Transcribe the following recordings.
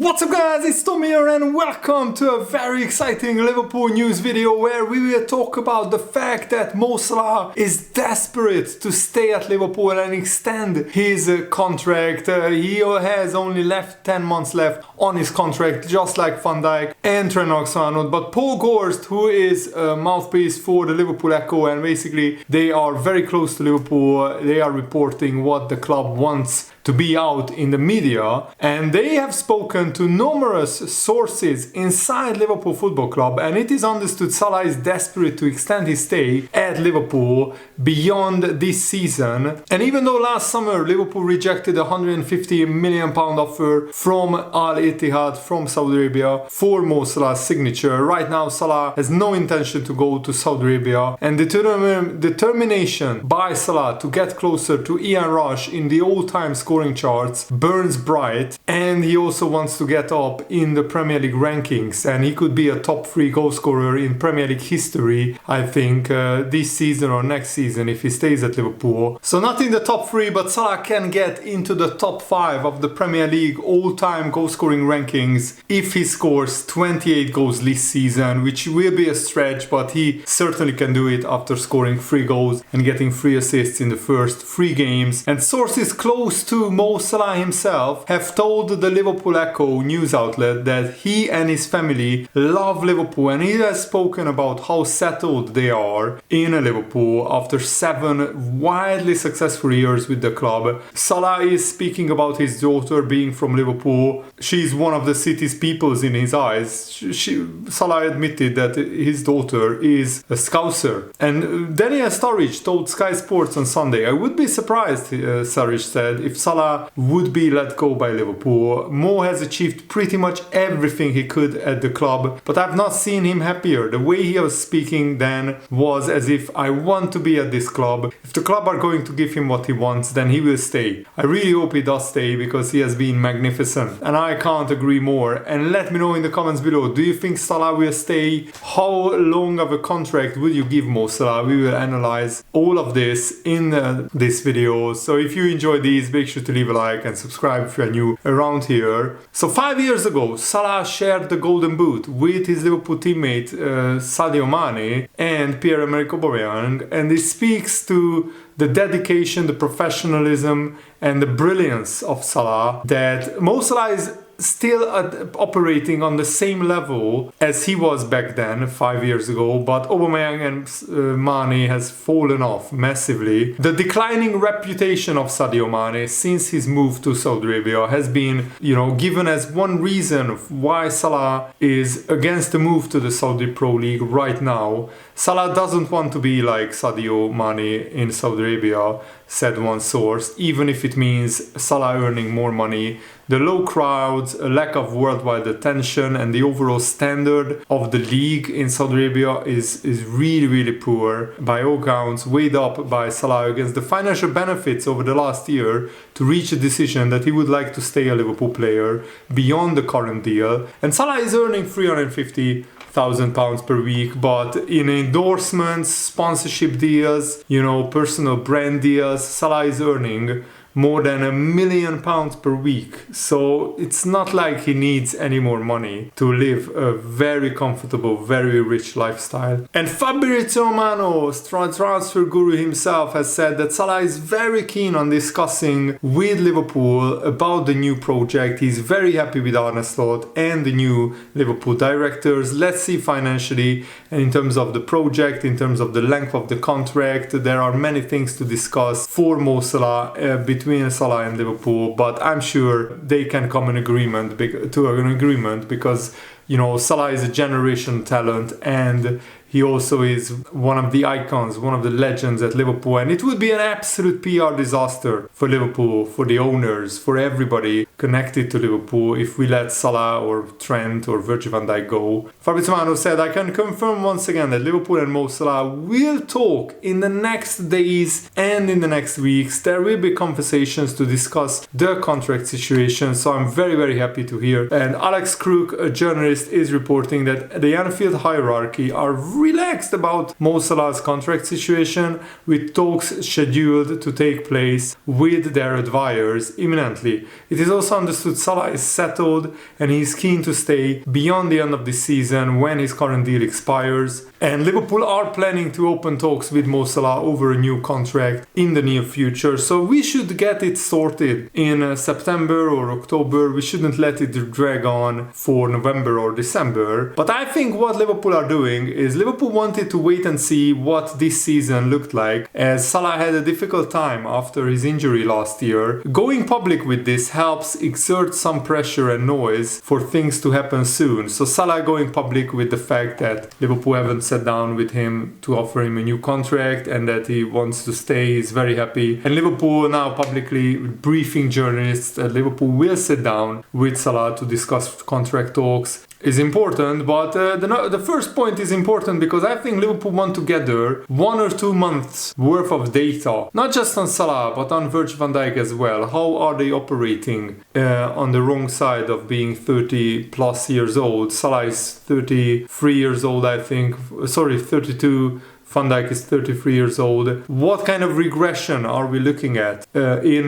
What's up guys, it's Tom here and welcome to a very exciting Liverpool news video where we will talk about the fact that Mo Salah is desperate to stay at Liverpool and extend his contract. He has only 10 months left on his contract, just like Van Dijk and Trent Alexander-Arnold. But Paul Gorst, who is a mouthpiece for the Liverpool Echo, and basically they are very close to Liverpool, they are reporting what the club wants to be out in the media, and they have spoken to numerous sources inside Liverpool Football Club, and it is understood Salah is desperate to extend his stay at Liverpool beyond this season. And even though last summer Liverpool rejected a £150 million offer from Al Ittihad from Saudi Arabia for Mo Salah's signature, right now Salah has no intention to go to Saudi Arabia, and determination by Salah to get closer to Ian Rush in the all-time scoring charts burns bright, and he also wants to get up in the Premier League rankings, and he could be a top 3 goal scorer in Premier League history, I think, this season or next season if he stays at Liverpool. So not in the top 3, but Salah can get into the top 5 of the Premier League all-time goal scoring rankings if he scores 28 goals this season, which will be a stretch, but he certainly can do it after scoring 3 goals and getting 3 assists in the first 3 games. And sources close to Mo Salah himself have told the Liverpool Echo news outlet that he and his family love Liverpool, and he has spoken about how settled they are in Liverpool after 7 wildly successful years with the club. Salah is speaking about his daughter being from Liverpool. She's one of the city's peoples in his eyes. Salah admitted that his daughter is a Scouser. And Daniel Sturridge told Sky Sports on Sunday, "I would be surprised," Sturridge said, "if Salah would be let go by Liverpool. Mo has achieved pretty much everything he could at the club, but I've not seen him happier. The way he was speaking then was as if I want to be at this club. If the club are going to give him what he wants, then he will stay. I really hope he does stay because he has been magnificent." And I can't agree more. And let me know in the comments below, do you think Salah will stay? How long of a contract would you give Mo Salah? We will analyze all of this in this video. So if you enjoy these, make sure to leave a like and subscribe if you are new around here. So 5 years ago, Salah shared the golden boot with his Liverpool teammate Sadio Mane and Pierre-Emerick Aubameyang, and this speaks to the dedication, the professionalism and the brilliance of Salah, that Mo Salah is still operating on the same level as he was back then 5 years ago, but Aubameyang and Mane has fallen off massively. The declining reputation of Sadio Mane since his move to Saudi Arabia has been, given as one reason why Salah is against the move to the Saudi Pro League right now. Salah doesn't want to be like Sadio Mane in Saudi Arabia, said one source, even if it means Salah earning more money. The low crowds, a lack of worldwide attention, and the overall standard of the league in Saudi Arabia is really, really poor by all counts, weighed up by Salah against the financial benefits over the last year to reach a decision that he would like to stay a Liverpool player beyond the current deal. And Salah is earning £350,000 per week, but in endorsements, sponsorship deals, personal brand deals, Salah is earning more than £1 million per week. So it's not like he needs any more money to live a very comfortable, very rich lifestyle. And Fabrizio Romano, transfer guru himself, has said that Salah is very keen on discussing with Liverpool about the new project. He's very happy with Arne and the new Liverpool directors. Let's see financially and in terms of the project, in terms of the length of the contract, there are many things to discuss for Mo Salah between Salah and Liverpool, but I'm sure they can come to an agreement because Salah is a generation talent, and he also is one of the icons, one of the legends at Liverpool, and it would be an absolute PR disaster for Liverpool, for the owners, for everybody connected to Liverpool if we let Salah or Trent or Virgil van Dijk go. Fabrizio Romano said, "I can confirm once again that Liverpool and Mo Salah will talk in the next days and in the next weeks. There will be conversations to discuss the contract situation, so I'm very, very happy to hear." And Alex Crook, a journalist journalist is reporting that the Anfield hierarchy are relaxed about Mo Salah's contract situation, with talks scheduled to take place with their advisors imminently. It is also understood Salah is settled and he is keen to stay beyond the end of the season when his current deal expires. And Liverpool are planning to open talks with Mo Salah over a new contract in the near future. So we should get it sorted in September or October. We shouldn't let it drag on for November or December. But I think what Liverpool are doing is Liverpool wanted to wait and see what this season looked like, as Salah had a difficult time after his injury last year. Going public with this helps exert some pressure and noise for things to happen soon. So Salah going public with the fact that Liverpool haven't sat down with him to offer him a new contract and that he wants to stay, he's very happy. And Liverpool now publicly briefing journalists that Liverpool will sit down with Salah to discuss contract talks is important. But the first point is important because I think Liverpool want to gather 1 or 2 months worth of data, not just on Salah but on Virgil van Dijk as well. How are they operating on the wrong side of being 30 plus years old? Salah is 33 years old, I think. Sorry, 32. Van Dijk is 33 years old. What kind of regression are we looking at in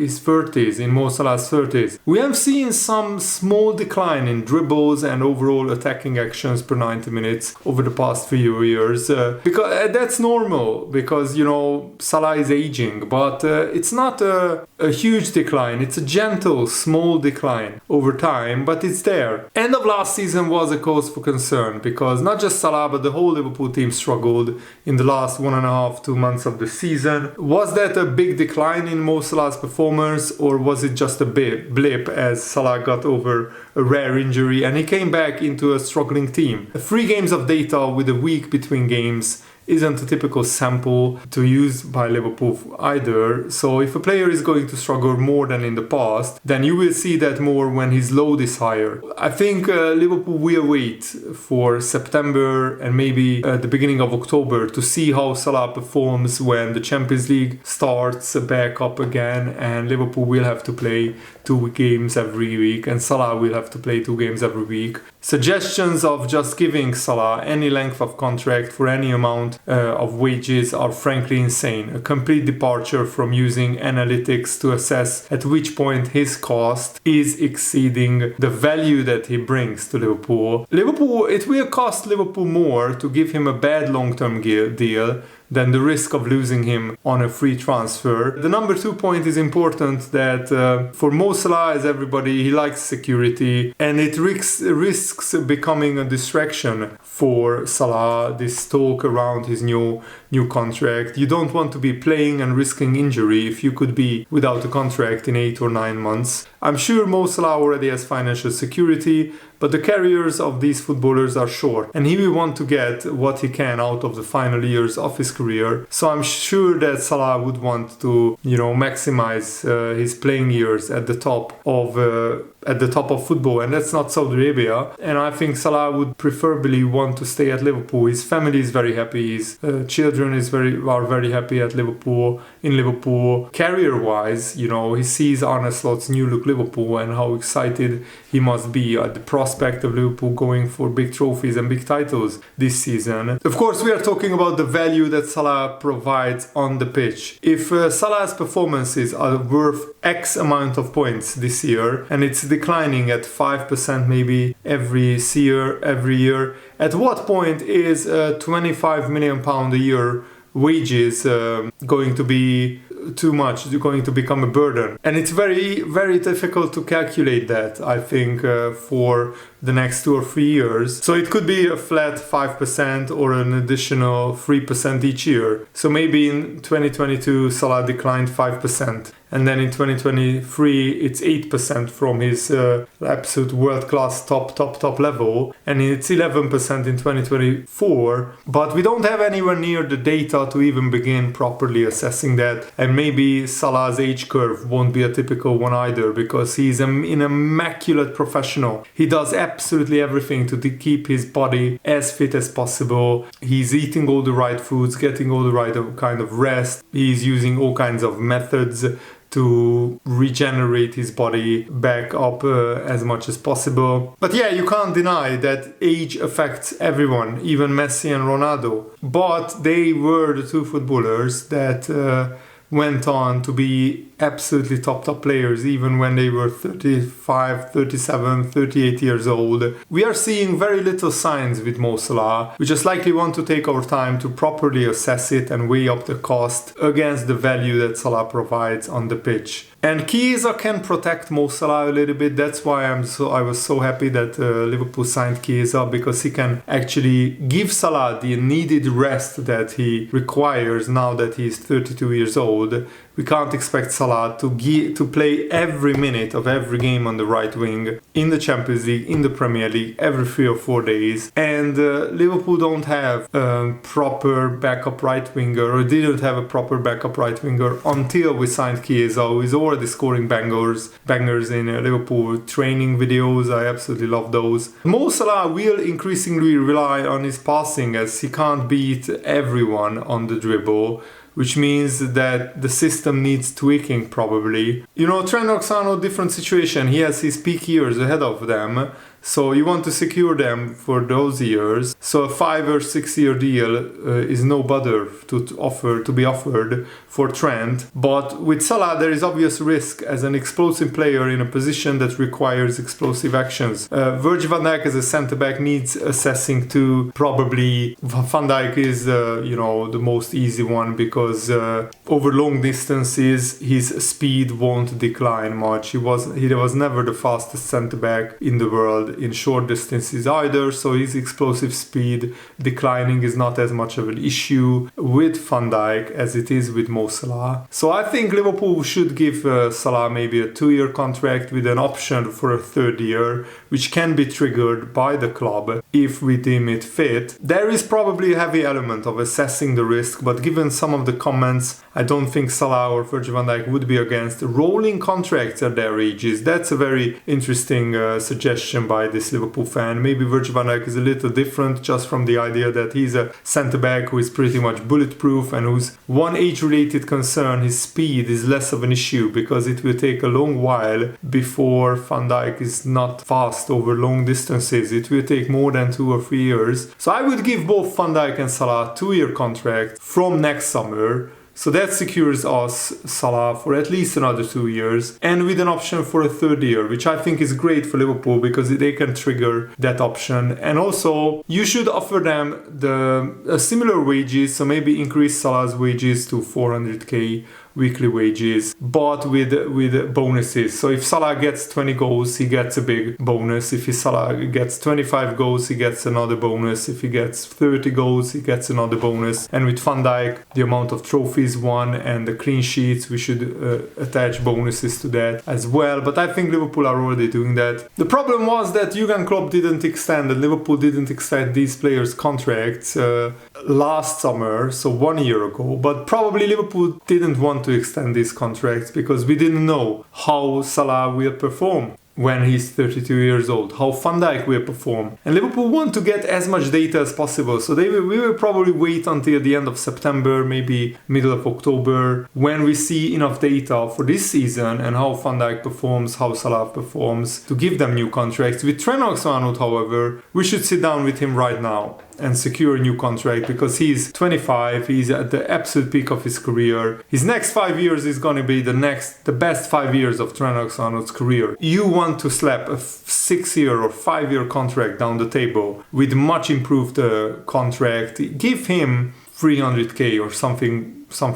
his 30s, in Mo Salah's 30s? We have seen some small decline in dribbles and overall attacking actions per 90 minutes over the past few years. Because that's normal, because, you know, Salah is aging, but it's not a huge decline. It's a gentle, small decline over time, but it's there. End of last season was a cause for concern because not just Salah, but the whole Liverpool team struggled in the last 1.5, 2 months of the season. Was that a big decline in Mo Salah's performance, or was it just a blip as Salah got over a rare injury and he came back into a struggling team? 3 games of data with a week between games isn't a typical sample to use by Liverpool either. So if a player is going to struggle more than in the past, then you will see that more when his load is higher. I think Liverpool will wait for September and maybe the beginning of October to see how Salah performs when the Champions League starts back up again, and Liverpool will have to play 2 games every week and Salah will have to play 2 games every week. Suggestions of just giving Salah any length of contract for any amount of wages are frankly insane. A complete departure from using analytics to assess at which point his cost is exceeding the value that he brings to Liverpool. It will cost Liverpool more to give him a bad long-term deal than the risk of losing him on a free transfer. The number 2 point is important, that for Mo Salah, as everybody, he likes security, and it risks becoming a distraction for Salah, this talk around his new contract. You don't want to be playing and risking injury if you could be without a contract in 8 or 9 months. I'm sure Mo Salah already has financial security, but the careers of these footballers are short and he will want to get what he can out of the final years of his career. So I'm sure that Salah would want to, maximize his playing years at the top of football, and that's not Saudi Arabia. And I think Salah would preferably want to stay at Liverpool. His family is very happy, his children are very happy at Liverpool. In Liverpool, career-wise, he sees Arne Slot's new look Liverpool and how excited he must be at the prospect of Liverpool going for big trophies and big titles this season. Of course, we are talking about the value that Salah provides on the pitch. If Salah's performances are worth X amount of points this year and it's declining at 5% maybe every year, at what point is £25 million a year wages going to be too much, going to become a burden? And it's very, very difficult to calculate that, I think, for the next 2 or 3 years. So it could be a flat 5% or an additional 3% each year. So maybe in 2022 Salah declined 5%. And then in 2023 it's 8% from his absolute world-class top level, and it's 11% in 2024. But we don't have anywhere near the data to even begin properly assessing that. And maybe Salah's age curve won't be a typical one either, because he's an immaculate professional. He does absolutely everything to keep his body as fit as possible. He's eating all the right foods, getting all the right kind of rest. He's using all kinds of methods to regenerate his body back up as much as possible. But yeah, you can't deny that age affects everyone, even Messi and Ronaldo. But they were the two footballers that went on to be absolutely top players even when they were 35, 37, 38 years old. We are seeing very little signs with Mo Salah. We just likely want to take our time to properly assess it and weigh up the cost against the value that Salah provides on the pitch. And Chiesa can protect Mo Salah a little bit. That's why I was so happy that Liverpool signed Chiesa, because he can actually give Salah the needed rest that he requires now that he's 32 years old. We can't expect Salah to play every minute of every game on the right wing in the Champions League, in the Premier League, every 3 or 4 days. And Liverpool don't have a proper backup right winger, or didn't have a proper backup right winger until we signed Chiesa, who is already scoring bangers in Liverpool training videos. I absolutely love those. Mo Salah will increasingly rely on his passing, as he can't beat everyone on the dribble, which means that the system needs tweaking probably. You know, Trent Alexander, different situation. He has his peak years ahead of them. So you want to secure them for those years. So a 5 or 6 year deal is no bother to be offered for Trent. But with Salah, there is obvious risk as an explosive player in a position that requires explosive actions. Virgil van Dijk as a centre-back needs assessing too. Probably Van Dijk is the most easy one, because over long distances his speed won't decline much. He was never the fastest centre-back in the world in short distances either, so his explosive speed declining is not as much of an issue with Van Dijk as it is with Mo Salah. So I think Liverpool should give Salah maybe a 2-year contract with an option for a 3rd year, which can be triggered by the club if we deem it fit. There is probably a heavy element of assessing the risk, but given some of the comments, I don't think Salah or Virgil van Dijk would be against rolling contracts at their ages. That's a very interesting suggestion by this Liverpool fan. Maybe Virgil van Dijk is a little different, just from the idea that he's a centre-back who is pretty much bulletproof and whose one age-related concern, his speed, is less of an issue, because it will take a long while before Van Dijk is not fast over long distances. It will take more than 2 or 3 years. So I would give both Van Dijk and Salah 2-year contracts from next summer. So that secures us Salah for at least another 2 years, and with an option for a 3rd year, which I think is great for Liverpool because they can trigger that option. And also, you should offer them the similar wages, so maybe increase Salah's wages to 400k weekly wages, but with bonuses. So if Salah gets 20 goals, he gets a big bonus. If Salah gets 25 goals, he gets another bonus. If he gets 30 goals, he gets another bonus. And with Van Dijk, the amount of trophies won and the clean sheets, we should attach bonuses to that as well. But I think Liverpool are already doing that. The problem was that Jurgen Klopp didn't extend, and Liverpool didn't extend these players' contracts last summer, so 1 year ago. But probably Liverpool didn't want to extend these contracts because we didn't know how Salah will perform when he's 32 years old, how Van Dijk will perform. And Liverpool want to get as much data as possible, so we will probably wait until the end of September, maybe middle of October, when we see enough data for this season and how Van Dijk performs, how Salah performs, to give them new contracts. With Trent Alexander-Arnold, however, we should sit down with him right now and secure a new contract, because he's 25, he's at the absolute peak of his career. His next 5 years is going to be the best 5 years of Trent Alexander-Arnold's career. You want to slap a 6-year or 5-year contract down the table with much improved contract. Give him 300k or something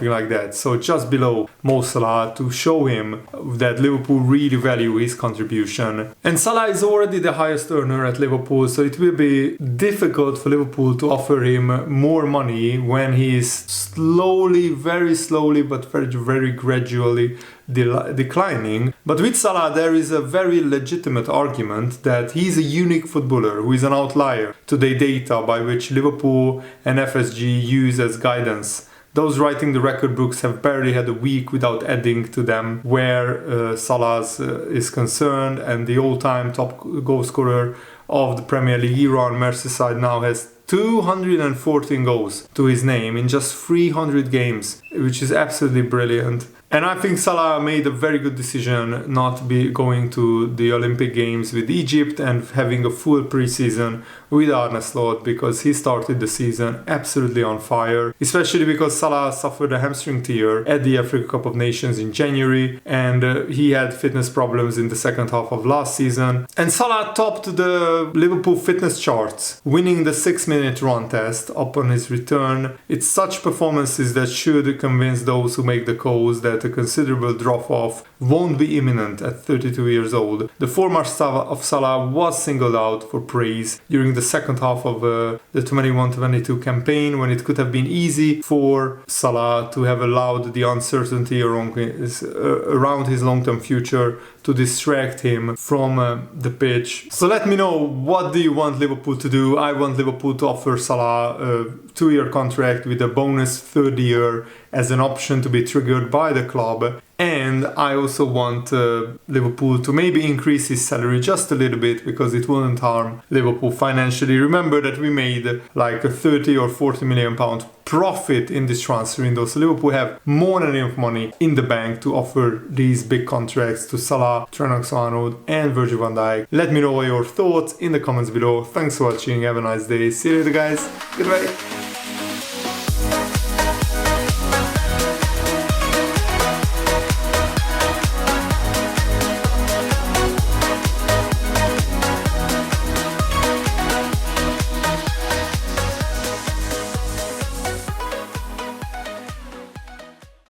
like that, so just below Mo Salah, to show him that Liverpool really value his contribution. And Salah is already the highest earner at Liverpool, so it will be difficult for Liverpool to offer him more money when he is very slowly but very gradually declining. But with Salah, there is a very legitimate argument that he's a unique footballer who is an outlier to the data by which Liverpool and FSG use as guidance. Those writing the record books have barely had a week without adding to them where Salah is concerned, and the all-time top goal scorer of the Premier League era on Merseyside now has 214 goals to his name in just 300 games, which is absolutely brilliant. And I think Salah made a very good decision not be going to the Olympic Games with Egypt and having a full preseason with Arne because he started the season absolutely on fire, especially because Salah suffered a hamstring tear at the Africa Cup of Nations in January, and he had fitness problems in the second half of last season. And Salah topped the Liverpool fitness charts, winning the 6-minute run test upon his return. It's such performances that should convince those who make the calls that a considerable drop-off won't be imminent at 32 years old. The former star of Salah was singled out for praise during the second half of the 21-22 campaign, when it could have been easy for Salah to have allowed the uncertainty around his long-term future to distract him from the pitch. So let me know, what do you want Liverpool to do? I want Liverpool to offer Salah a 2-year contract with a bonus third year as an option to be triggered by the club. And I also want Liverpool to maybe increase his salary just a little bit, because it wouldn't harm Liverpool financially. Remember that we made like a 30 or 40 million pound profit in this transfer window, so Liverpool have more than enough money in the bank to offer these big contracts to Salah, Trent Alexander-Arnold and Virgil van Dijk. Let me know your thoughts in the comments below. Thanks for watching, have a nice day, see you later guys, goodbye.